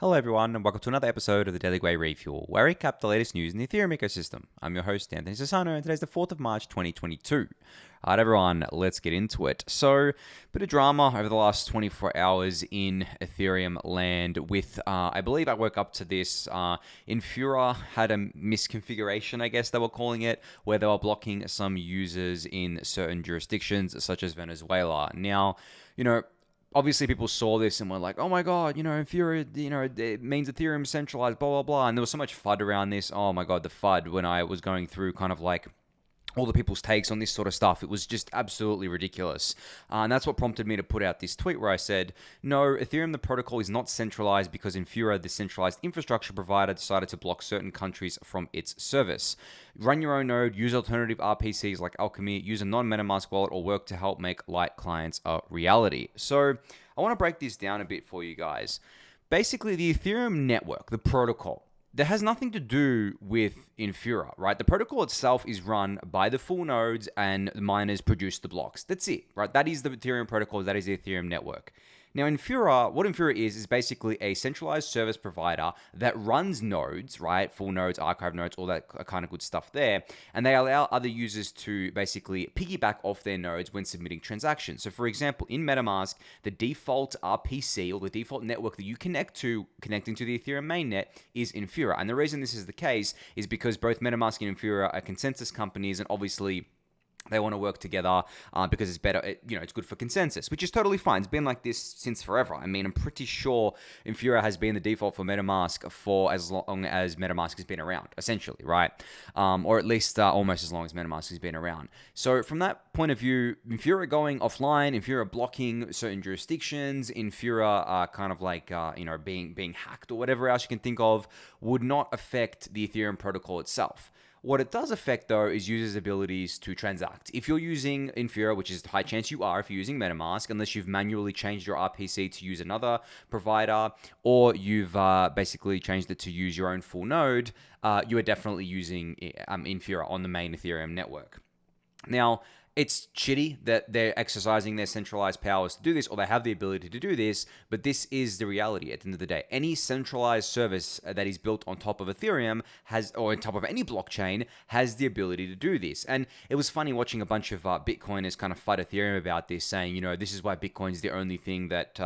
Hello everyone, and welcome to another episode of the Daily Gwei Refuel, where I recap the latest news in the Ethereum ecosystem. I'm your host, Anthony Sassano, and today's the 4th of March, 2022. Alright everyone, let's get into it. So, bit of drama over the last 24 hours in Ethereum land with, I believe I woke up to this, Infura had a misconfiguration, I guess they were calling it, where they were blocking some users in certain jurisdictions, such as Venezuela. Now, obviously people saw this and were like, oh my god, Infura, it means Ethereum centralized, blah, blah, blah. And there was so much FUD around this. Oh my god, the FUD when I was going through kind of like all the people's takes on this sort of stuff. It was just absolutely ridiculous. And that's what prompted me to put out this tweet where I said, no, Ethereum, the protocol is not centralized because Infura, the centralized infrastructure provider, decided to block certain countries from its service. Run your own node, use alternative RPCs like Alchemy, use a non-MetaMask wallet, or work to help make light clients a reality. So I want to break this down a bit for you guys. Basically, the Ethereum network, the protocol, that has nothing to do with Infura, right? The protocol itself is run by the full nodes and the miners produce the blocks. That's it, right? That is the Ethereum protocol. That is the Ethereum network. Now, Infura, what Infura is basically a centralized service provider that runs nodes, right? Full nodes, archive nodes, all that kind of good stuff there. And they allow other users to basically piggyback off their nodes when submitting transactions. So, for example, in MetaMask, the default RPC or the default network that you connecting to the Ethereum mainnet is Infura. And the reason this is the case is because both MetaMask and Infura are consensus companies, and obviously they want to work together because it's better, it's good for consensus, which is totally fine. It's been like this since forever. I mean, I'm pretty sure Infura has been the default for MetaMask for as long as MetaMask has been around, essentially, right? Or at least almost as long as MetaMask has been around. So from that point of view, Infura going offline, Infura blocking certain jurisdictions, Infura kind of like, being hacked or whatever else you can think of would not affect the Ethereum protocol itself. What it does affect, though, is users' abilities to transact. If you're using Infura, which is a high chance you are if you're using MetaMask, unless you've manually changed your RPC to use another provider, or you've basically changed it to use your own full node, you are definitely using Infura on the main Ethereum network. Now, it's shitty that they're exercising their centralized powers to do this, or they have the ability to do this, but this is the reality at the end of the day. Any centralized service that is built on top of Ethereum or on top of any blockchain, has the ability to do this. And it was funny watching a bunch of Bitcoiners kind of fight Ethereum about this, saying, this is why Bitcoin is the only thing that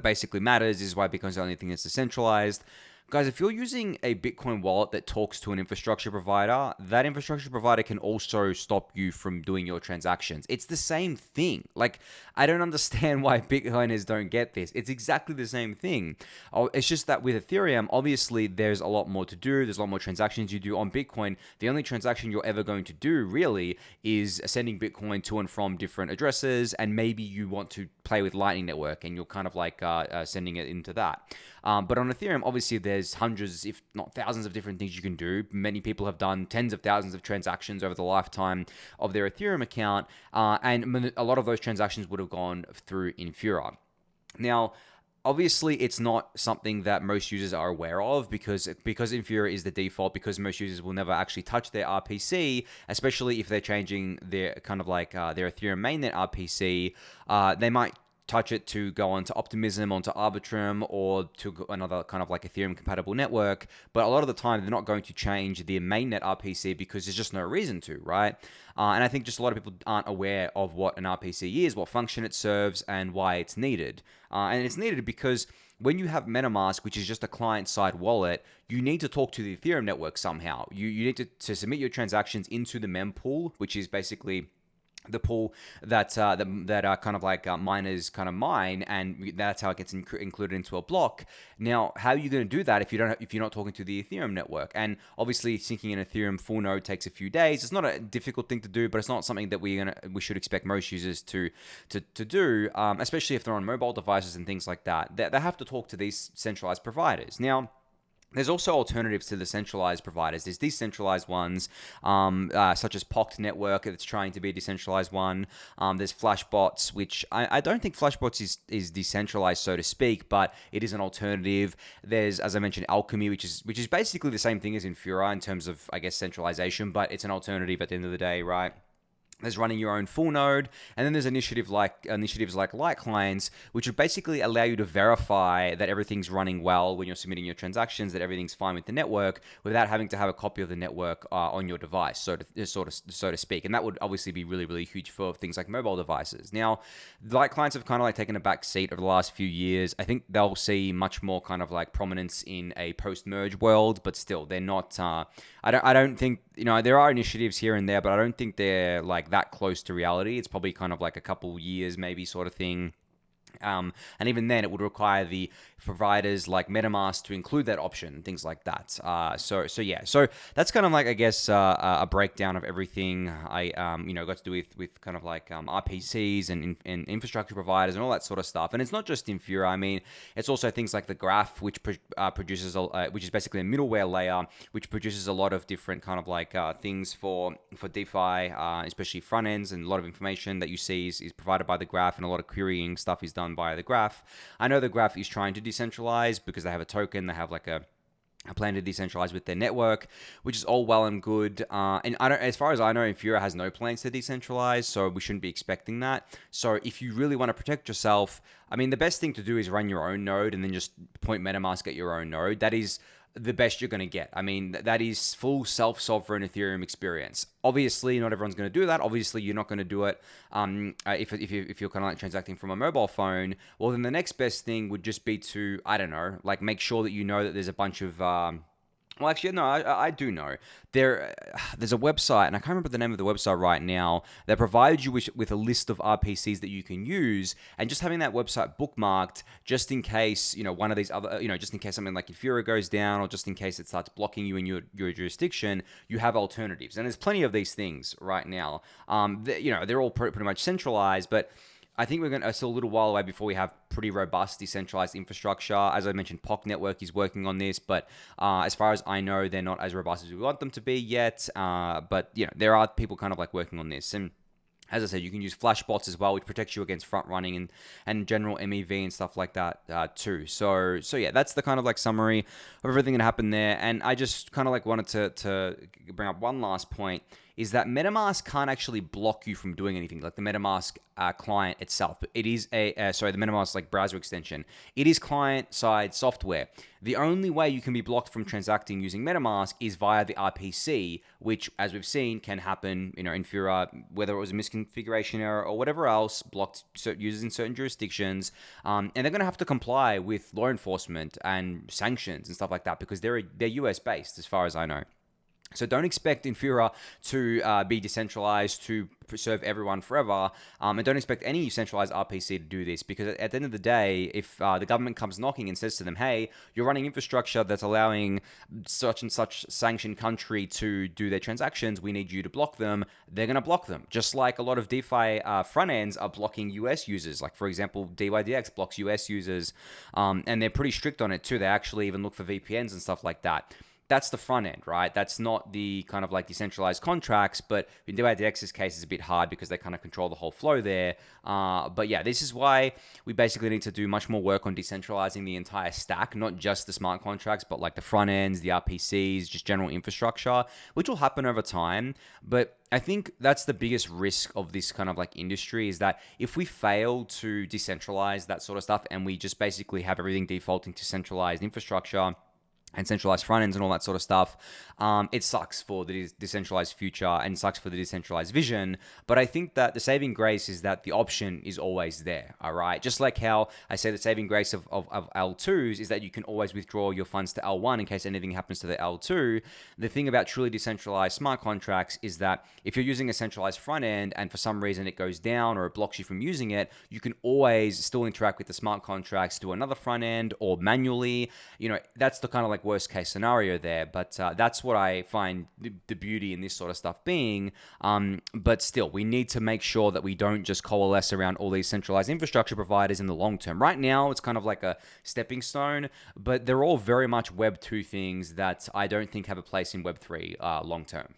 basically matters, this is why Bitcoin's the only thing that's decentralized. Guys, if you're using a Bitcoin wallet that talks to an infrastructure provider, that infrastructure provider can also stop you from doing your transactions. It's the same thing. Like, I don't understand why Bitcoiners don't get this. It's exactly the same thing. It's just that with Ethereum, obviously, there's a lot more to do. There's a lot more transactions you do on Bitcoin. The only transaction you're ever going to do, really, is sending Bitcoin to and from different addresses, and maybe you want to play with Lightning Network, and you're kind of like sending it into that. But on Ethereum, obviously, there's hundreds, if not thousands of different things you can do. Many people have done tens of thousands of transactions over the lifetime of their Ethereum account, and a lot of those transactions would have gone through Infura. Now, obviously, it's not something that most users are aware of because Infura is the default, because most users will never actually touch their RPC, especially if they're changing their kind of like their Ethereum mainnet RPC. They might touch it to go onto Optimism, onto Arbitrum, or to another kind of like Ethereum compatible network. But a lot of the time, they're not going to change their mainnet RPC because there's just no reason to, right? And I think just a lot of people aren't aware of what an RPC is, what function it serves, and why it's needed. And it's needed because when you have MetaMask, which is just a client-side wallet, you need to talk to the Ethereum network somehow. You need to submit your transactions into the mempool, which is basically the pool that are kind of like miners kind of mine, and that's how it gets included into a block. Now, how are you going to do that if you're not talking to the Ethereum network? And obviously, syncing an Ethereum full node takes a few days. It's not a difficult thing to do, but it's not something that we should expect most users to do, especially if they're on mobile devices and things like that. They have to talk to these centralized providers. Now, there's also alternatives to the centralized providers. There's decentralized ones, such as Poct Network, that's trying to be a decentralized one. There's Flashbots, which I don't think Flashbots is decentralized, so to speak, but it is an alternative. There's, as I mentioned, Alchemy, which is basically the same thing as Infura in terms of, I guess, centralization, but it's an alternative at the end of the day, right? There's running your own full node, and then there's initiatives like light clients, which would basically allow you to verify that everything's running well when you're submitting your transactions, that everything's fine with the network, without having to have a copy of the network on your device, so to speak. And that would obviously be really, really huge for things like mobile devices. Now, light clients have kind of like taken a back seat over the last few years. I think they'll see much more kind of like prominence in a post-merge world, but still, they're not. I don't think, there are initiatives here and there, but I don't think they're like that close to reality. It's probably kind of like a couple years maybe sort of thing. And even then, it would require the providers like MetaMask to include that option, things like that. So that's kind of like, I guess, a breakdown of everything I got to do with kind of like RPCs and infrastructure providers and all that sort of stuff. And it's not just Infura. I mean, it's also things like the Graph, which produces which is basically a middleware layer, which produces a lot of different kind of like things for DeFi, especially front ends, and a lot of information that you see is provided by the Graph, and a lot of querying stuff is done via the Graph. I know the Graph is trying to decentralize because they have a token, they have like a plan to decentralize with their network, which is all well and good. And as far as I know, Infura has no plans to decentralize, so we shouldn't be expecting that. So if you really want to protect yourself, I mean, the best thing to do is run your own node and then just point MetaMask at your own node. That is the best you're going to get. I mean, that is full self-sovereign Ethereum experience. Obviously, not everyone's going to do that. Obviously, you're not going to do it if you're kind of like transacting from a mobile phone. Well, then the next best thing would just be to, I don't know, like make sure that you know that there's a bunch of well, actually, no, I do know. There's a website, and I can't remember the name of the website right now, that provides you with a list of RPCs that you can use, and just having that website bookmarked, just in case, one of these other, just in case something like Infura goes down, or just in case it starts blocking you in your jurisdiction, you have alternatives. And there's plenty of these things right now. They're all pretty much centralized, but I think we're going to still a little while away before we have pretty robust decentralized infrastructure. As I mentioned, POC Network is working on this, but as far as I know, they're not as robust as we want them to be yet. But there are people kind of like working on this. And as I said, you can use flash bots as well, which protects you against front running and general MEV and stuff like that too. So yeah, that's the kind of like summary of everything that happened there. And I just kind of like wanted to bring up one last point, is that MetaMask can't actually block you from doing anything, like the MetaMask client itself. It is the MetaMask like browser extension. It is client-side software. The only way you can be blocked from transacting using MetaMask is via the RPC, which, as we've seen, can happen, Infura, whether it was a misconfiguration error or whatever else, blocked users in certain jurisdictions, and they're going to have to comply with law enforcement and sanctions and stuff like that because they're US-based, as far as I know. So don't expect Infura to be decentralized to serve everyone forever, and don't expect any centralized RPC to do this, because at the end of the day, if the government comes knocking and says to them, hey, you're running infrastructure that's allowing such and such sanctioned country to do their transactions, we need you to block them, they're going to block them. Just like a lot of DeFi front ends are blocking US users. Like, for example, DYDX blocks US users, and they're pretty strict on it too. They actually even look for VPNs and stuff like that. That's the front end, right? That's not the kind of like decentralized contracts, but in DYDX's case, it's a bit hard because they kind of control the whole flow there. But yeah, this is why we basically need to do much more work on decentralizing the entire stack, not just the smart contracts, but like the front ends, the RPCs, just general infrastructure, which will happen over time. But I think that's the biggest risk of this kind of like industry, is that if we fail to decentralize that sort of stuff and we just basically have everything defaulting to centralized infrastructure and centralized front ends and all that sort of stuff, it sucks for the decentralized future and sucks for the decentralized vision. But I think that the saving grace is that the option is always there, all right? Just like how I say the saving grace of L2s is that you can always withdraw your funds to L1 in case anything happens to the L2. The thing about truly decentralized smart contracts is that if you're using a centralized front end and for some reason it goes down or it blocks you from using it, you can always still interact with the smart contracts to another front end or manually. That's the kind of like worst case scenario there, but that's what I find the beauty in this sort of stuff being. But still, we need to make sure that we don't just coalesce around all these centralized infrastructure providers in the long term. Right now, it's kind of like a stepping stone, but they're all very much Web 2 things that I don't think have a place in Web 3 long term.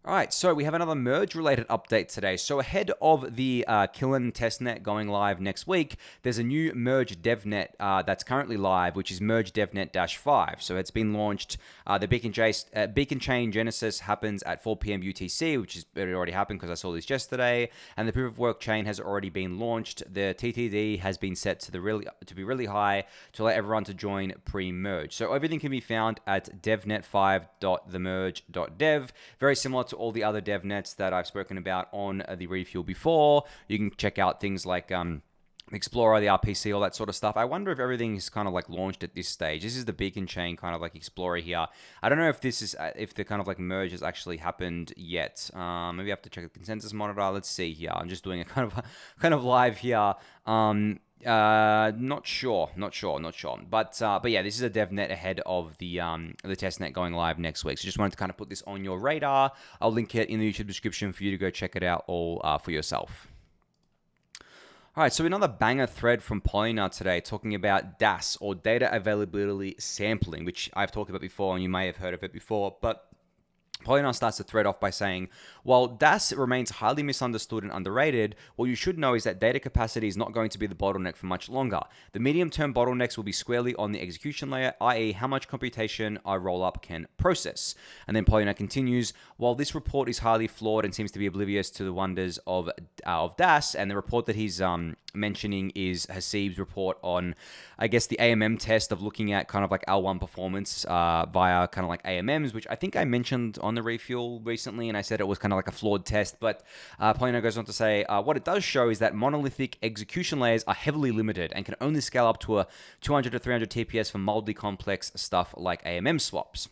All right, so we have another merge-related update today. So ahead of the Killen testnet going live next week, there's a new Merge Devnet that's currently live, which is Merge Devnet-5. So it's been launched. The Beacon Chain Genesis happens at 4 p.m. UTC, which is it already happened because I saw this yesterday. And the Proof of Work chain has already been launched. The TTD has been set to be really high to let everyone to join pre-merge. So everything can be found at devnet5.themerge.dev. Very similar to all the other devnets that I've spoken about on the Refuel before. You can check out things like Explorer, the RPC, all that sort of stuff. I wonder if everything is kind of like launched at this stage. This is the Beacon chain kind of like Explorer here. I don't know if this is if the kind of like merge has actually happened yet. Maybe I have to check the consensus monitor. Let's see here. I'm just doing a kind of live here. Not sure. But yeah, this is a devnet ahead of the testnet going live next week. So just wanted to kind of put this on your radar. I'll link it in the YouTube description for you to go check it out all for yourself. All right, so another banger thread from Polynya today talking about DAS, or data availability sampling, which I've talked about before and you may have heard of it before, but Polynya starts the thread off by saying, while DAS remains highly misunderstood and underrated, what you should know is that data capacity is not going to be the bottleneck for much longer. The medium-term bottlenecks will be squarely on the execution layer, i.e. how much computation our rollup can process. And then Polynya continues, while this report is highly flawed and seems to be oblivious to the wonders of DAS, and the report that he's mentioning is Haseeb's report on, I guess, the AMM test of looking at kind of like L1 performance via kind of like AMMs, which I think I mentioned on the Refuel recently, and I said it was kind of like a flawed test, but Polynya goes on to say, what it does show is that monolithic execution layers are heavily limited and can only scale up to a 200 to 300 TPS for mildly complex stuff like AMM swaps.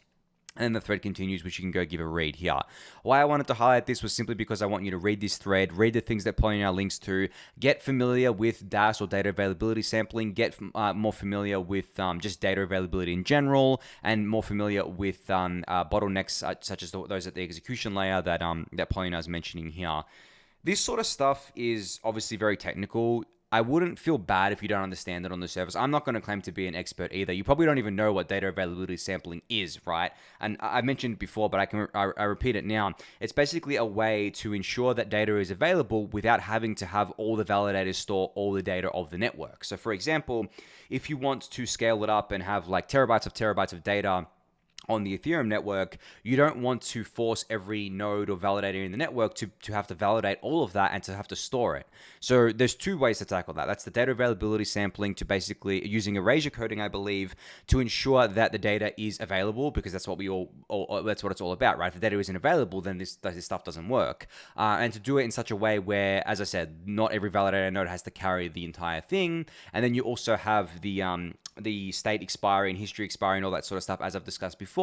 And then the thread continues, which you can go give a read here. Why I wanted to highlight this was simply because I want you to read this thread, read the things that Polynya links to, get familiar with DAS or data availability sampling, get more familiar with just data availability in general, and more familiar with bottlenecks such as those at the execution layer that Polynya is mentioning here. This sort of stuff is obviously very technical. I wouldn't feel bad if you don't understand it on the surface. I'm not going to claim to be an expert either. You probably don't even know what data availability sampling is, right? And I mentioned before, but I repeat it now. It's basically a way to ensure that data is available without having to have all the validators store all the data of the network. So for example, if you want to scale it up and have like terabytes of data on the Ethereum network, you don't want to force every node or validator in the network to have to validate all of that and to have to store it. So there's two ways to tackle that. That's the data availability sampling, to basically using erasure coding, I believe, to ensure that the data is available, because that's what that's what it's all about, right? If the data isn't available, then this stuff doesn't work. And to do it in such a way where, as I said, not every validator node has to carry the entire thing. And then you also have the state expiry and history expiry and all that sort of stuff, as I've discussed before,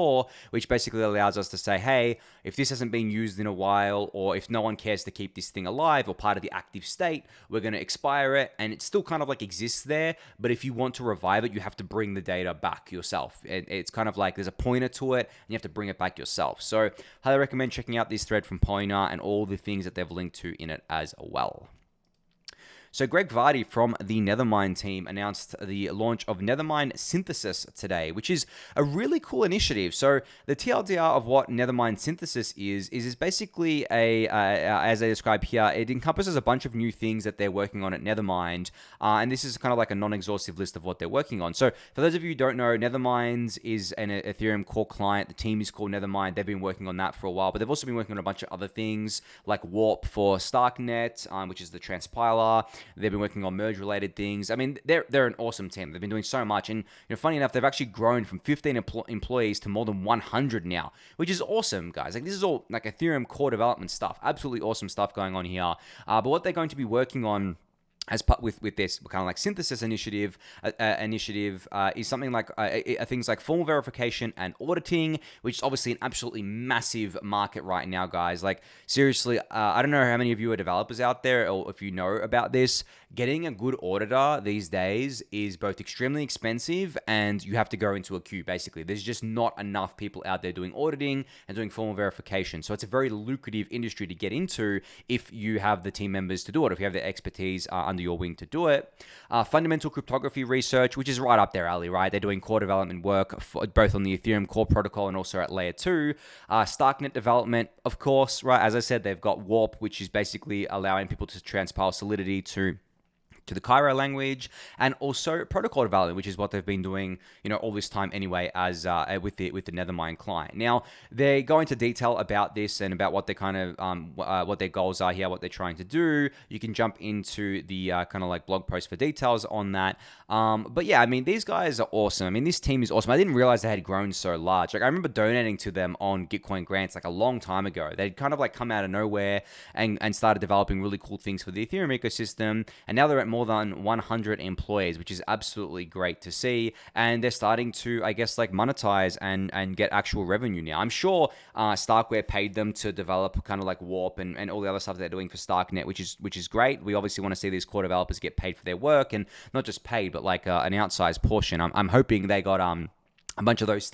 which basically allows us to say, hey, if this hasn't been used in a while, or if no one cares to keep this thing alive or part of the active state, we're going to expire it, and it still kind of like exists there, but if you want to revive it, you have to bring the data back yourself. It's kind of like there's a pointer to it, and you have to bring it back yourself. So highly recommend checking out this thread from Polynya and all the things that they've linked to in it as well. So Greg Vardy from the Nethermind team announced the launch of Nethermind Synthesis today, which is a really cool initiative. So the TLDR of what Nethermind Synthesis is basically as they describe here, it encompasses a bunch of new things that they're working on at Nethermind, and this is kind of like a non-exhaustive list of what they're working on. So for those of you who don't know, Nethermind is an Ethereum core client. The team is called Nethermind. They've been working on that for a while, but they've also been working on a bunch of other things like Warp for Starknet, which is the transpiler. They've been working on merge-related things. I mean, they're an awesome team. They've been doing so much. And funny enough, they've actually grown from 15 employees to more than 100 now, which is awesome, guys. Like, this is all like Ethereum core development stuff. Absolutely awesome stuff going on here. But what they're going to be working on as part with this kind of like synthesis initiative is something like things like formal verification and auditing, which is obviously an absolutely massive market right now, guys. Like, seriously, I don't know how many of you are developers out there, or if you know about this. Getting a good auditor these days is both extremely expensive, and you have to go into a queue, basically. There's just not enough people out there doing auditing and doing formal verification. So it's a very lucrative industry to get into if you have the team members to do it, if you have the expertise under your wing to do it. Fundamental cryptography research, which is right up their alley, right? They're doing core development work both on the Ethereum core protocol and also at layer 2. Starknet development, of course, right? As I said, they've got Warp, which is basically allowing people to transpile Solidity to the Cairo language, and also protocol development, which is what they've been doing, all this time anyway, as with the Nethermind client. Now they go into detail about this and about what they kind of what their goals are here, what they're trying to do. You can jump into the kind of like blog post for details on that. But yeah, I mean, these guys are awesome. I mean, this team is awesome. I didn't realize they had grown so large. Like I remember donating to them on Gitcoin grants like a long time ago. They'd kind of like come out of nowhere and started developing really cool things for the Ethereum ecosystem, and now they're at more than 100 employees, which is absolutely great to see. And they're starting to, I guess, like monetize and get actual revenue now. I'm sure Starkware paid them to develop kind of like Warp and all the other stuff they're doing for Starknet, which is great. We obviously want to see these core developers get paid for their work, and not just paid, but like an outsized portion. I'm hoping they got a bunch of those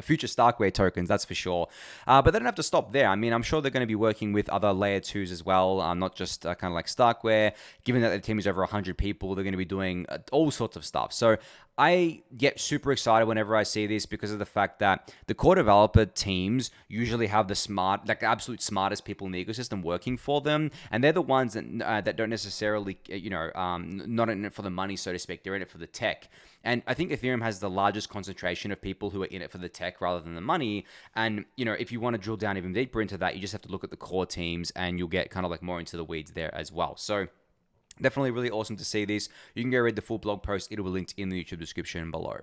future Starkware tokens, that's for sure. But they don't have to stop there. I mean, I'm sure they're going to be working with other layer 2s as well, not just kind of like Starkware. Given that the team is over 100 people, they're going to be doing all sorts of stuff. So I get super excited whenever I see this because of the fact that the core developer teams usually have the absolute smartest people in the ecosystem working for them, and they're the ones that don't necessarily, not in it for the money, so to speak. They're in it for the tech. And I think Ethereum has the largest concentration of people who are in it for the tech rather than the money. And, if you want to drill down even deeper into that, you just have to look at the core teams and you'll get kind of like more into the weeds there as well. So definitely really awesome to see this. You can go read the full blog post. It'll be linked in the YouTube description below.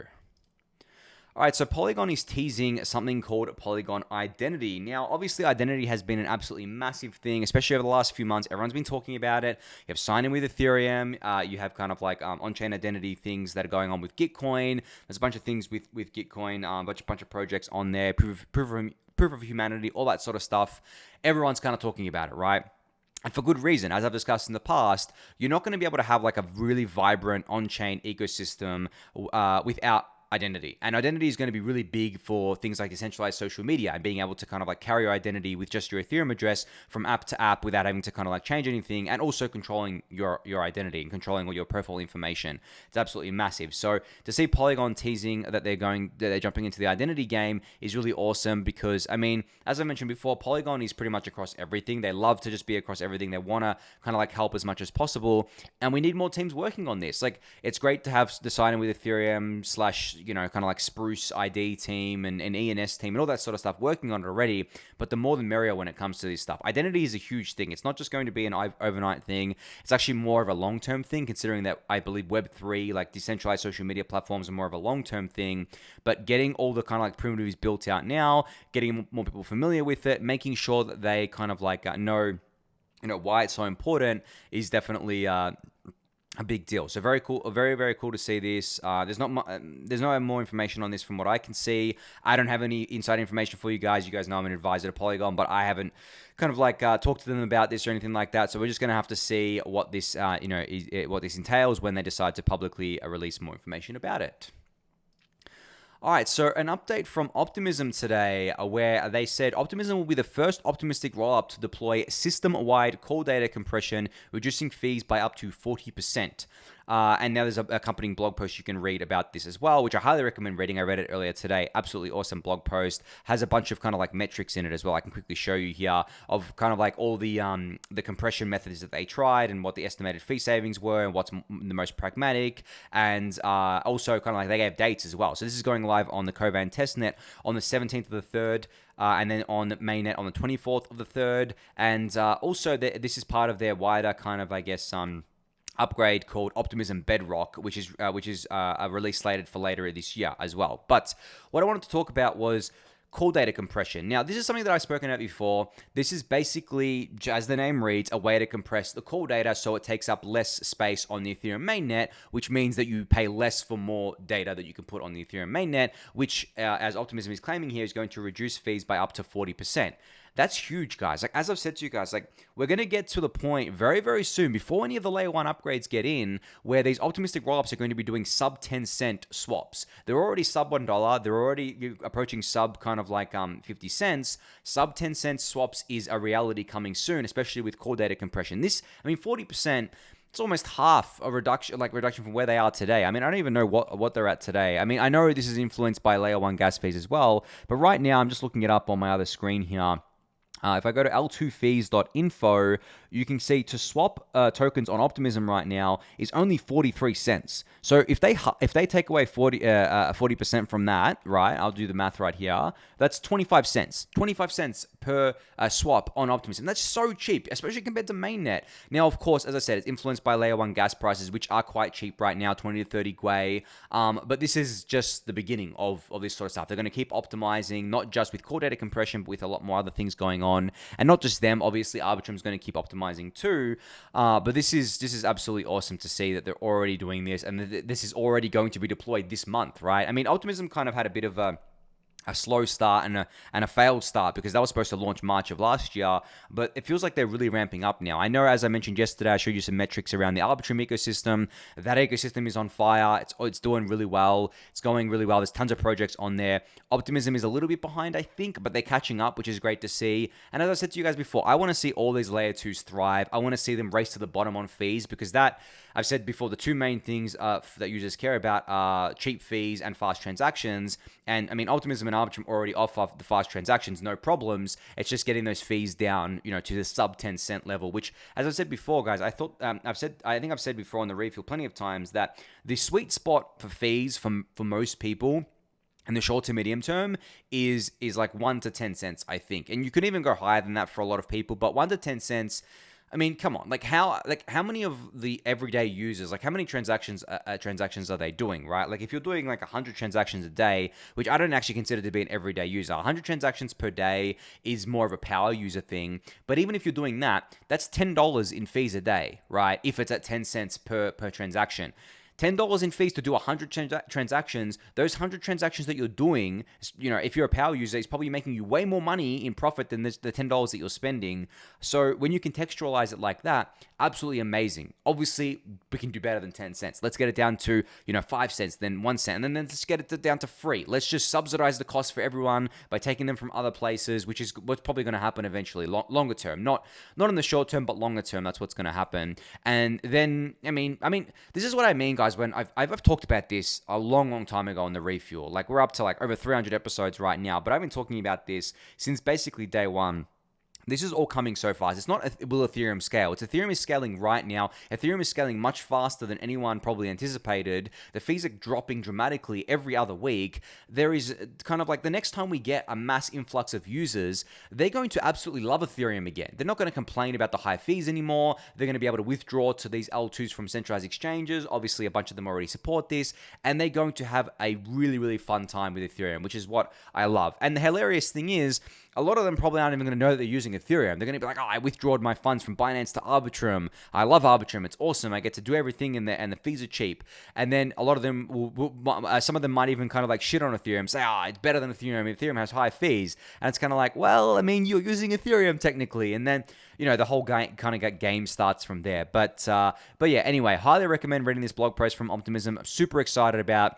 All right, so Polygon is teasing something called Polygon Identity. Now, obviously, identity has been an absolutely massive thing, especially over the last few months. Everyone's been talking about it. You have sign-in with Ethereum. You have kind of like on-chain identity things that are going on with Gitcoin. There's a bunch of things with Gitcoin, a bunch of projects on there, proof of humanity, all that sort of stuff. Everyone's kind of talking about it, right? And for good reason. As I've discussed in the past, you're not going to be able to have like a really vibrant on-chain ecosystem without identity. And identity is going to be really big for things like decentralized social media and being able to kind of like carry your identity with just your Ethereum address from app to app without having to kind of like change anything, and also controlling your identity and controlling all your profile information. It's absolutely massive. So to see Polygon teasing that they're jumping into the identity game is really awesome because, I mean, as I mentioned before, Polygon is pretty much across everything. They love to just be across everything. They want to kind of like help as much as possible. And we need more teams working on this. Like, it's great to have the sign in with Ethereum / kind of like Spruce ID team and ENS team and all that sort of stuff working on it already, but the more the merrier when it comes to this stuff. Identity is a huge thing. It's not just going to be an overnight thing. It's actually more of a long-term thing, considering that I believe Web3, like decentralized social media platforms, are more of a long-term thing, but getting all the kind of like primitives built out now, getting more people familiar with it, making sure that they kind of like know why it's so important is definitely a big deal. So very cool, very, very cool to see this. There's no more information on this from what I can see. I don't have any inside information for you guys. You guys know I'm an advisor to Polygon, but I haven't kind of like talked to them about this or anything like that. So we're just going to have to see what this, what this entails when they decide to publicly release more information about it. All right, so an update from Optimism today where they said Optimism will be the first optimistic rollup to deploy system-wide call data compression, reducing fees by up to 40%. And now there's a accompanying blog post you can read about this as well, which I highly recommend reading. I read it earlier today. Absolutely awesome blog post. Has a bunch of kind of like metrics in it as well. I can quickly show you here of kind of like all the compression methods that they tried and what the estimated fee savings were and what's the most pragmatic. And also kind of like they gave dates as well. So this is going live on the Kovan testnet on the 17th of the 3rd. And then on mainnet on the 24th of the 3rd. And also this is part of their wider kind of, I guess, upgrade called Optimism Bedrock, which is a release slated for later this year as well. But what I wanted to talk about was call data compression. Now, this is something that I've spoken about before. This is basically, as the name reads, a way to compress the call data so it takes up less space on the Ethereum mainnet, which means that you pay less for more data that you can put on the Ethereum mainnet, which, as Optimism is claiming here, is going to reduce fees by up to 40%. That's huge, guys. Like, as I've said to you guys, like, we're going to get to the point very, very soon, before any of the layer 1 upgrades get in, where these optimistic rollups are going to be doing sub 10 cent swaps. They're already sub $1. They're already approaching sub kind of like 50 cents. Sub 10 cent swaps is a reality coming soon, especially with core data compression. This, I mean, 40%. it's almost half a reduction from where they are today. I mean, I don't even know what they're at today. I mean, I know this is influenced by layer 1 gas fees as well, but right now I'm just looking it up on my other screen here. If I go to l2fees.info, you can see to swap tokens on Optimism right now is only 43 cents. So if they take away 40% from that, right? I'll do the math right here. That's 25 cents. 25 cents per swap on Optimism. That's so cheap, especially compared to mainnet. Now, of course, as I said, it's influenced by layer 1 gas prices, which are quite cheap right now, 20 to 30 Gwei. But this is just the beginning of this sort of stuff. They're going to keep optimizing, not just with core data compression, but with a lot more other things going on. And not just them, obviously Arbitrum's going to keep optimizing too, but this is absolutely awesome to see that they're already doing this, and this is already going to be deployed this month, right? I mean, Optimism kind of had a bit of a slow start and a failed start because that was supposed to launch March of last year, but it feels like they're really ramping up now. I know, as I mentioned yesterday, I showed you some metrics around the Arbitrum ecosystem. That ecosystem is on fire. It's doing really well. It's going really well. There's tons of projects on there. Optimism is a little bit behind, I think, but they're catching up, which is great to see. And as I said to you guys before, I want to see all these layer 2s thrive. I want to see them race to the bottom on fees because that, I've said before, the two main things that users care about are cheap fees and fast transactions. And I mean, Optimism and Arbitrum already offer the fast transactions, no problems. It's just getting those fees down, to the sub 10-cent level, which, as I said before, guys, I think I've said before on the refuel plenty of times that the sweet spot for fees for most people in the short to medium term is like 1 to 10 cents, I think. And you could even go higher than that for a lot of people, but 1 to 10 cents, I mean, come on. How many of the everyday users, how many transactions are they doing, right? If you're doing 100 transactions a day, which I don't actually consider to be an everyday user, 100 transactions per day is more of a power user thing. But even if you're doing that, that's $10 in fees a day, right? If it's at 10 cents per transaction. $10 in fees to do 100 transactions. Those 100 transactions that you're doing, if you're a power user, it's probably making you way more money in profit than the $10 that you're spending. So when you contextualize it like that, absolutely amazing. Obviously, we can do better than 10 cents. Let's get it down to 5 cents, then 1 cent, and then let's get it down to free. Let's just subsidize the cost for everyone by taking them from other places, which is what's probably going to happen eventually, longer term. Not in the short term, but longer term. That's what's going to happen. And then, I mean, this is what I mean, guys. When I've talked about this a long time ago on the refuel. We're up to over 300 episodes right now, but I've been talking about this since basically day one. This is all coming so fast. It's not will Ethereum scale. Ethereum is scaling right now. Ethereum is scaling much faster than anyone probably anticipated. The fees are dropping dramatically every other week. There is kind of the next time we get a mass influx of users, they're going to absolutely love Ethereum again. They're not going to complain about the high fees anymore. They're going to be able to withdraw to these L2s from centralized exchanges. Obviously, a bunch of them already support this, and they're going to have a really, really fun time with Ethereum, which is what I love. And the hilarious thing is, a lot of them probably aren't even going to know that they're using Ethereum. They're going to be like, I withdrawed my funds from Binance to Arbitrum. I love Arbitrum. It's awesome. I get to do everything in there, and the fees are cheap. And then a lot of them, some of them might even kind of shit on Ethereum, say, it's better than Ethereum. Ethereum has high fees. And it's kind of you're using Ethereum technically. And then, the whole game starts from there. But yeah, anyway, highly recommend reading this blog post from Optimism. I'm super excited about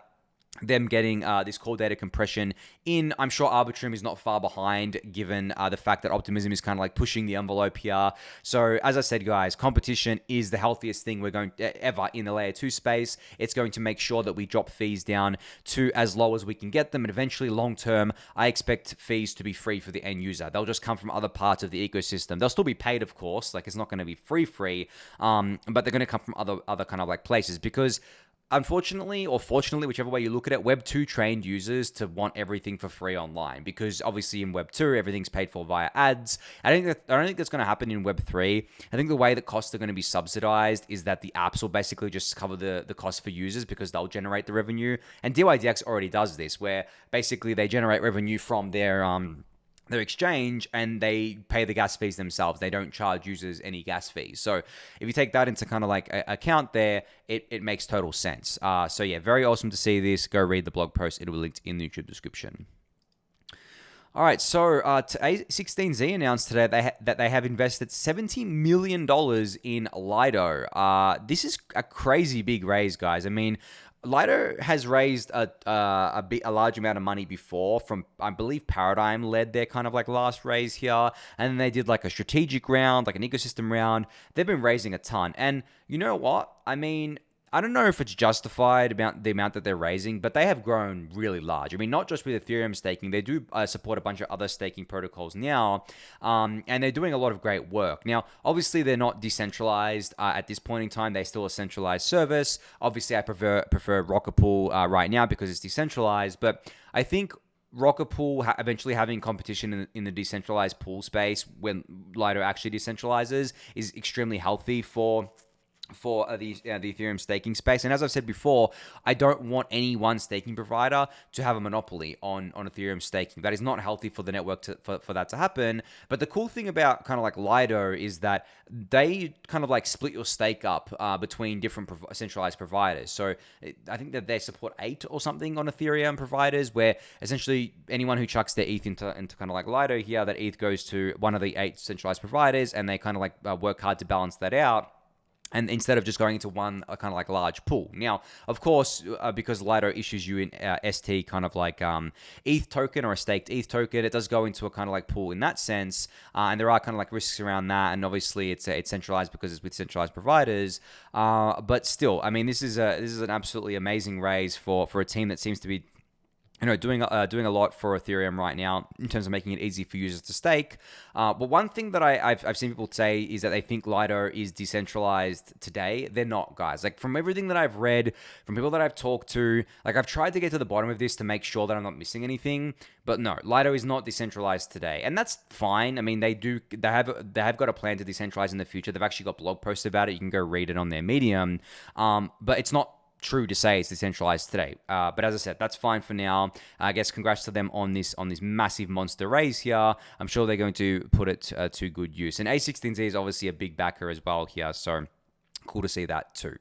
them getting this core data compression in. I'm sure Arbitrum is not far behind, given the fact that Optimism is kind of pushing the envelope here. So as I said, guys, competition is the healthiest thing we're going ever in the layer 2 space. It's going to make sure that we drop fees down to as low as we can get them, and eventually, long term, I expect fees to be free for the end user. They'll just come from other parts of the ecosystem. They'll still be paid, of course. It's not going to be free, but they're going to come from other kind of places, because unfortunately, or fortunately, whichever way you look at it, Web 2 trained users to want everything for free online, because obviously in Web 2, everything's paid for via ads. I don't think that's going to happen in Web 3. I think the way that costs are going to be subsidized is that the apps will basically just cover the cost for users, because they'll generate the revenue. And DYDX already does this, where basically they generate revenue from their exchange, and they pay the gas fees themselves. They don't charge users any gas fees. So if you take that into kind of account there, it makes total sense. So yeah, very awesome to see this. Go read the blog post. It will be linked in the YouTube description. All right, so A16Z announced today that they have invested $70 million in Lido. This is a crazy big raise, guys. I mean, Lido has raised a large amount of money before from, I believe, Paradigm led their kind of like last raise here, and then they did like a strategic round, like an ecosystem round. They've been raising a ton, and you know what? I mean, I don't know if it's justified about the amount that they're raising, but they have grown really large. I mean, not just with Ethereum staking, they do support a bunch of other staking protocols now, and they're doing a lot of great work. Now, obviously, they're not decentralized at this point in time. They're still a centralized service. Obviously, I prefer Rocket Pool right now because it's decentralized, but I think Rocket Pool eventually having competition in the decentralized pool space when Lido actually decentralizes is extremely healthy for the Ethereum staking space. And as I've said before, I don't want any one staking provider to have a monopoly on Ethereum staking. That is not healthy for the network for that to happen. But the cool thing about kind of like Lido is that they kind of like split your stake up between different centralized providers. So I think that they support 8 or something on Ethereum providers, where essentially anyone who chucks their ETH into kind of like Lido here, that ETH goes to one of the 8 centralized providers, and they kind of like work hard to balance that out. And instead of just going into one kind of like large pool. Now, of course, because Lido issues you in ST kind of like ETH token or a staked ETH token, it does go into a kind of like pool in that sense. And there are kind of like risks around that. And obviously, it's centralized because it's with centralized providers. But still, I mean, this is an absolutely amazing raise for a team that seems to be doing a lot for Ethereum right now in terms of making it easy for users to stake. But one thing that I've seen people say is that they think Lido is decentralized today. They're not, guys. Like from everything that I've read, from people that I've talked to, like I've tried to get to the bottom of this to make sure that I'm not missing anything. But no, Lido is not decentralized today, and that's fine. I mean, they have got a plan to decentralize in the future. They've actually got blog posts about it. You can go read it on their Medium. But it's not true to say it's decentralized today, but as I said, that's fine for now. I guess congrats to them on this massive monster raise here. I'm sure they're going to put it to good use. And A16Z is obviously a big backer as well here, so cool to see that too.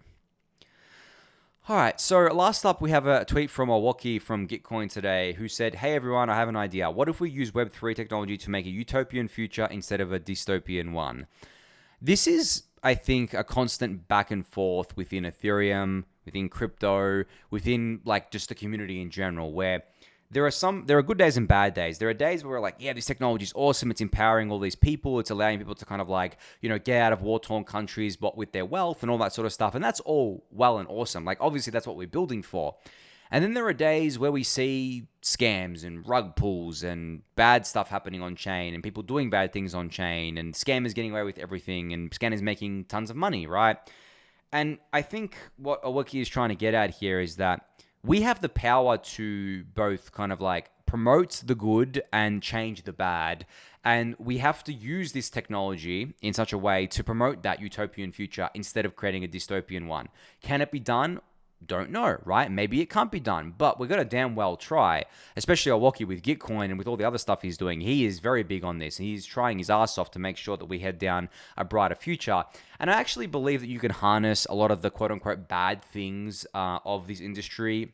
All right, so last up, we have a tweet from Ewoki from Gitcoin today, who said, "Hey everyone, I have an idea. What if we use Web3 technology to make a utopian future instead of a dystopian one?" This is, I think, a constant back and forth within Ethereum, within crypto, within like just the community in general, where there are good days and bad days. There are days where we're like, yeah, this technology is awesome. It's empowering all these people. It's allowing people to kind of like, get out of war-torn countries, but with their wealth and all that sort of stuff. And that's all well and awesome. Like, obviously, that's what we're building for. And then there are days where we see scams and rug pulls and bad stuff happening on chain and people doing bad things on chain and scammers getting away with everything and scammers making tons of money, right? And I think what Ewoki is trying to get at here is that we have the power to both kind of like promote the good and change the bad. And we have to use this technology in such a way to promote that utopian future instead of creating a dystopian one. Can it be done? Don't know, right? Maybe it can't be done, but we're going to damn well try, especially Ewoki with Gitcoin and with all the other stuff he's doing. He is very big on this. He's trying his ass off to make sure that we head down a brighter future. And I actually believe that you can harness a lot of the quote unquote bad things of this industry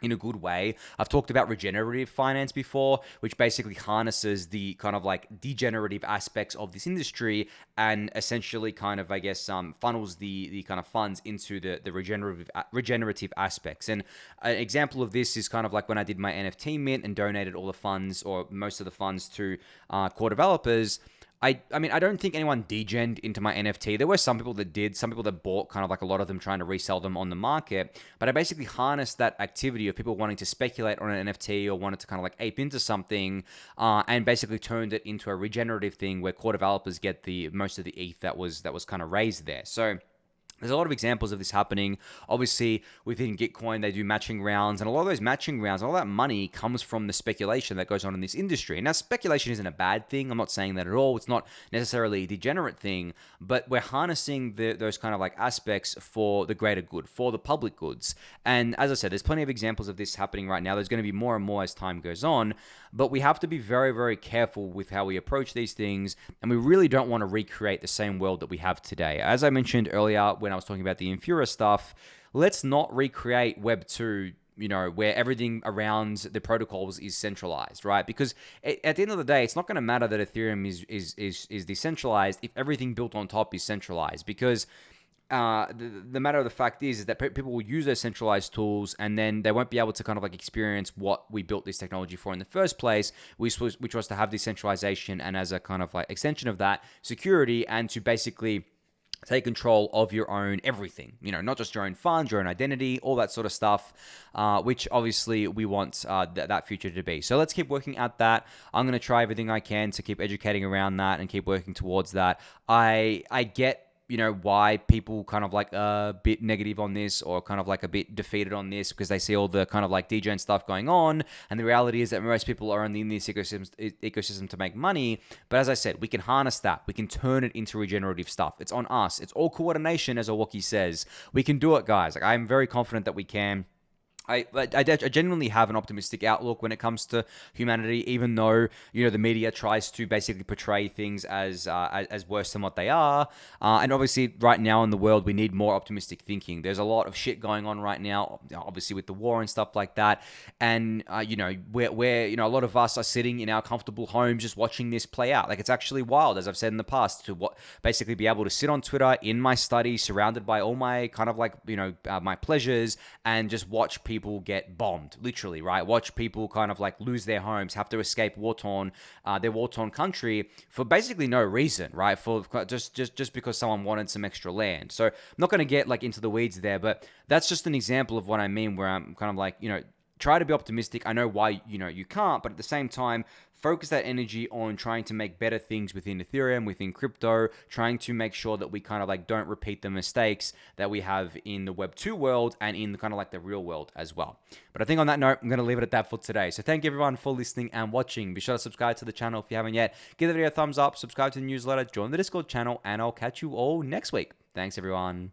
in a good way. I've talked about regenerative finance before, which basically harnesses the kind of like degenerative aspects of this industry and essentially kind of, I guess, funnels the kind of funds into the regenerative aspects. And an example of this is kind of like when I did my NFT mint and donated all the funds or most of the funds to core developers. I mean, I don't think anyone degened into my NFT. There were some people that did, some people that bought kind of like a lot of them trying to resell them on the market. But I basically harnessed that activity of people wanting to speculate on an NFT or wanted to kind of like ape into something and basically turned it into a regenerative thing where core developers get the most of the ETH that was kind of raised there. So there's a lot of examples of this happening. Obviously, within Gitcoin, they do matching rounds, and a lot of those matching rounds, all that money comes from the speculation that goes on in this industry. Now, speculation isn't a bad thing. I'm not saying that at all. It's not necessarily a degenerate thing, but we're harnessing those kind of like aspects for the greater good, for the public goods. And as I said, there's plenty of examples of this happening right now. There's going to be more and more as time goes on, but we have to be very, very careful with how we approach these things, and we really don't want to recreate the same world that we have today. As I mentioned earlier when I was talking about the Infura stuff, let's not recreate Web 2, where everything around the protocols is centralized, right? Because at the end of the day, it's not going to matter that Ethereum is decentralized if everything built on top is centralized. Because the matter of the fact is that people will use those centralized tools, and then they won't be able to kind of like experience what we built this technology for in the first place, which was to have decentralization, and as a kind of like extension of that, security, and to basically take control of your own everything, not just your own funds, your own identity, all that sort of stuff, which obviously we want that future to be. So let's keep working at that. I'm going to try everything I can to keep educating around that and keep working towards that. I get why people kind of like a bit negative on this, or kind of like a bit defeated on this, because they see all the kind of like degen stuff going on. And the reality is that most people are only in this ecosystem to make money. But as I said, we can harness that. We can turn it into regenerative stuff. It's on us. It's all coordination, as Ewoki says. We can do it, guys. Like, I'm very confident that we can. I genuinely have an optimistic outlook when it comes to humanity, even though the media tries to basically portray things as worse than what they are. And obviously, right now in the world, we need more optimistic thinking. There's a lot of shit going on right now, obviously with the war and stuff like that. And where a lot of us are sitting in our comfortable homes just watching this play out. Like, it's actually wild, as I've said in the past, to basically be able to sit on Twitter in my study, surrounded by all my kind of like my pleasures, and just watch people get bombed, literally, right? Watch people kind of like lose their homes, have to escape their war-torn country for basically no reason, right? For just because someone wanted some extra land. So I'm not going to get like into the weeds there, but that's just an example of what I mean, where I'm kind of like, try to be optimistic. I know why, you can't, but at the same time, focus that energy on trying to make better things within Ethereum, within crypto, trying to make sure that we kind of like don't repeat the mistakes that we have in the Web 2 world and in the kind of like the real world as well. But I think on that note, I'm going to leave it at that for today. So thank you everyone for listening and watching. Be sure to subscribe to the channel if you haven't yet. Give the video a thumbs up, subscribe to the newsletter, join the Discord channel, and I'll catch you all next week. Thanks everyone.